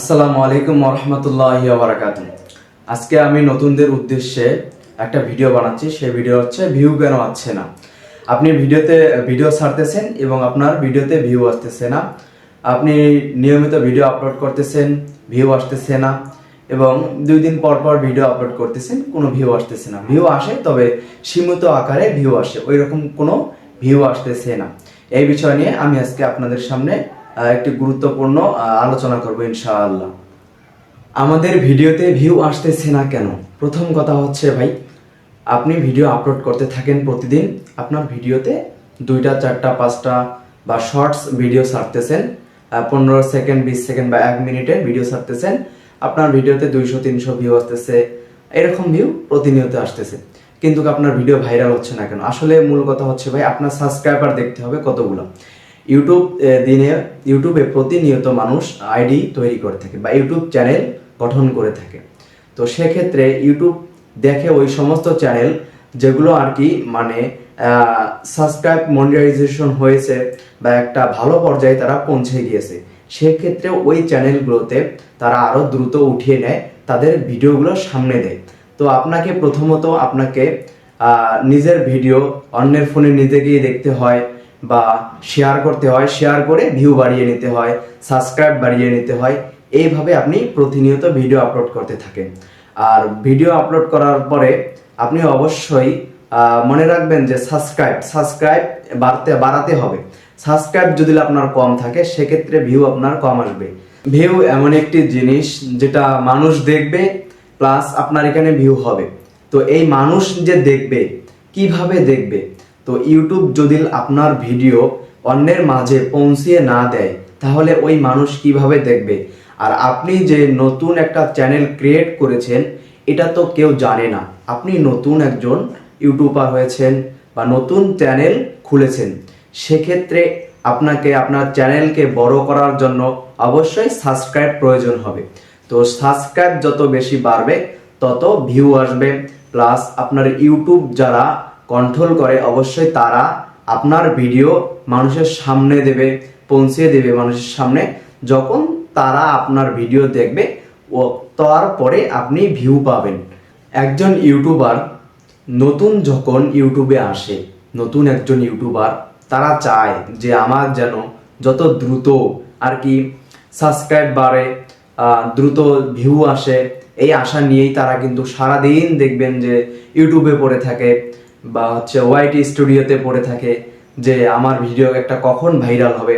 আসসালামু আলাইকুম ওয়া বারাকাতুহু। আজকে আমি নতুনদের উদ্দেশ্যে একটা ভিডিও বানাচ্ছি। সেই ভিডিও হচ্ছে ভিউ কেন আসছে না। আপনি ভিডিও ছাড়তেছেন এবং আপনার ভিডিওতে ভিউ আসতেছে না। আপনি নিয়মিত ভিডিও আপলোড করতেছেন, ভিউ আসতেছে না, এবং 2 দিন পর পর ভিডিও আপলোড করতেছেন, কোনো ভিউ আসতেছে না। ভিউ আসে, তবে সীমিত আকারে ভিউ আসে, ওই রকম কোনো ভিউ আসতেছে না। এই বিষয় নিয়ে আমি আজকে আপনাদের সামনে একটি গুরুত্বপূর্ণ আলোচনা করব ইনশাআল্লাহ। আমাদের ভিডিওতে ভিউ আসতেছে না কেন? প্রথম কথা হচ্ছে ভাই, আপনি ভিডিও আপলোড করতে থাকেন প্রতিদিন, আপনার ভিডিওতে 2টা 4টা 5টা বা শর্টস ভিডিও ছাড়তেছেন, 15 সেকেন্ড 20 সেকেন্ড বা 1 মিনিটের ভিডিও ছাড়তেছেন, আপনার ভিডিওতে 200-300 ভিউ আসতেছে, এরকম ভিউ প্রতিনিয়ত আসতেছে, কিন্তু আপনার ভিডিও ভাইরাল হচ্ছে না কেন? আসলে মূল কথা হচ্ছে ভাই, আপনার সাবস্ক্রাইবার দেখতে হবে কতগুলো। ইউটিউবে প্রতিনিয়ত মানুষ আইডি তৈরি করে থাকে বা ইউটিউব চ্যানেল গঠন করে থাকে। তো সেক্ষেত্রে ইউটিউব দেখে ওই সমস্ত চ্যানেল যেগুলো আর কি মানে সাবস্ক্রাইব মনিটাইজেশন হয়েছে বা একটা ভালো পর্যায়ে তারা পৌঁছে গিয়েছে, সেক্ষেত্রে ওই চ্যানেলগুলোতে তারা আরো দ্রুত উঠিয়ে নেয়, তাদের ভিডিওগুলো সামনে দেয়। তো আপনাকে নিজের ভিডিও অন্যের ফোনে নিজে গিয়ে দেখতে হয় বা শেয়ার করতে হয়, শেয়ার করে ভিউ বাড়িয়ে নিতে হয়, সাবস্ক্রাইব বাড়িয়ে নিতে হয়। এইভাবে আপনি প্রতিনিয়ত ভিডিও আপলোড করতে থাকেন। আর ভিডিও আপলোড করার পরে আপনি অবশ্যই মনে রাখবেন যে সাবস্ক্রাইব বাড়াতে হবে। সাবস্ক্রাইব যদি আপনার কম থাকে, সেক্ষেত্রে ভিউ আপনার কম আসবে। ভিউ এমন একটি জিনিস যেটা মানুষ দেখবে, প্লাস আপনার এখানে ভিউ হবে। তো এই মানুষ যে দেখবে, কিভাবে দেখবে? তো ইউটিউব যদি আপনার ভিডিও অন্যের মাঝে পৌঁছিয়ে না দেয়, তাহলে ওই মানুষ কিভাবে দেখবে? আর আপনি যে নতুন একটা চ্যানেল ক্রিয়েট করেছেন, এটা তো কেউ জানে না। আপনি নতুন একজন ইউটিউবার হয়েছেন বা নতুন চ্যানেল খুলেছেন, সেক্ষেত্রে আপনাকে আপনার চ্যানেলকে বড় করার জন্য অবশ্যই সাবস্ক্রাইব প্রয়োজন হবে। তো সাবস্ক্রাইব যত বেশি বাড়বে, তত ভিউ আসবে, প্লাস আপনার ইউটিউব যারা কন্ট্রোল করে, অবশ্যই তারা আপনার ভিডিও মানুষের সামনে দেবে, পৌঁছে দেবে মানুষের সামনে। যখন তারা আপনার ভিডিও দেখবে, ও তারপরে আপনি ভিউ পাবেন। একজন ইউটিউবার নতুন যখন ইউটিউবে আসে, নতুন একজন ইউটিউবার তারা চায় যে আমার যেন যত দ্রুত আর কি সাবস্ক্রাইব বাড়ে, দ্রুত ভিউ আসে। এই আশা নিয়েই তারা কিন্তু সারাদিন দেখবেন যে ইউটিউবে পড়ে থাকে বা হচ্ছে ওয়াইটি স্টুডিওতে পড়ে থাকে যে আমার ভিডিও একটা কখন ভাইরাল হবে।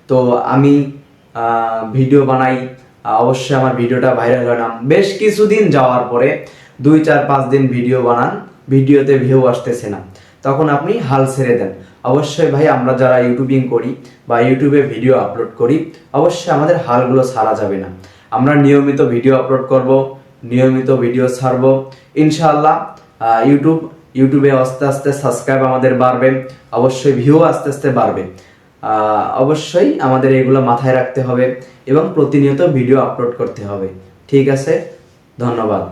তো আমি ভিডিও বানাই, অবশ্যই আমার ভিডিওটা ভাইরাল হয় না। বেশ কিছুদিন যাওয়ার পরে 2-4-5 দিন ভিডিও বানান, ভিডিওতে ভিউ আসতেছে না, তখন আপনি হাল ছেড়ে দেন। অবশ্যই ভাই, আমরা যারা ইউটিউবিং করি বা ইউটিউবে ভিডিও আপলোড করি, অবশ্যই আমাদের হালগুলো ছাড়া যাবে না। আমরা নিয়মিত ভিডিও আপলোড করব, নিয়মিত ভিডিও ছাড়ব ইনশাআল্লাহ। ইউটিউবে আস্তে আস্তে সাবস্ক্রাইব আমাদের বাড়বে, অবশ্যই ভিউ আস্তে আস্তে বাড়বে। অবশ্যই আমাদের এগুলো মাথায় রাখতে হবে এবং প্রতিনিয়ত ভিডিও আপলোড করতে হবে। ঠিক আছে, ধন্যবাদ।